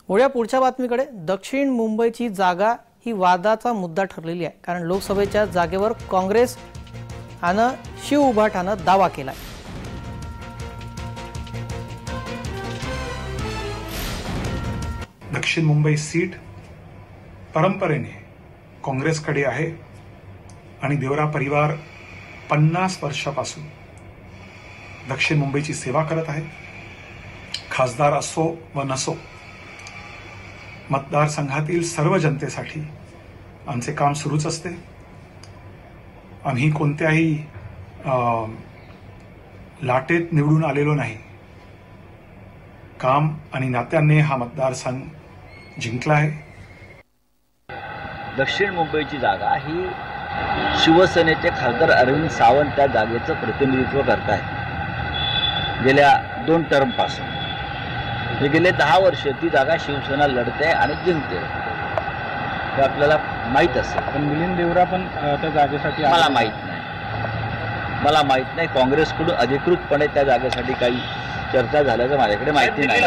वळूया पुढच्या बातमीकडे। दक्षिण मुंबईची जागा ही वादाचा मुद्दा ठरलेली आहे, कारण लोकसभेच्या जागेवर काँग्रेस आणि शिव उभाटानं दावा केलाय। दक्षिण मुंबई सीट परंपरेने काँग्रेसकडे आहे आणि देवरा परिवार 50 वर्षापासून दक्षिण मुंबईची सेवा करत आहे। खासदार असो व नसो, मतदारसंघातील सर्व जनतेसाठी आमचे काम सुरूच असते। आम्ही कोणत्याही लाटेत निवडून आलेलो नाही। काम आणि नात्याने हा मतदारसंघ जिंकला आहे। दक्षिण मुंबईची जागा ही शिवसेनेचे खासदार अरविंद सावंत त्या जागेचं प्रतिनिधित्व करत आहेत गेल्या 2 टर्मपासून। गेले 10 वर्ष ती जागा शिवसेना लढते आणि जिंकते, हे आपल्याला माहीत असेल। पण मिलिंद देवरा पण त्या जागेसाठी मला माहीत नाही काँग्रेसकडून अधिकृतपणे त्या जागेसाठी काही चर्चा झाल्याचं माझ्याकडे माहिती नाही।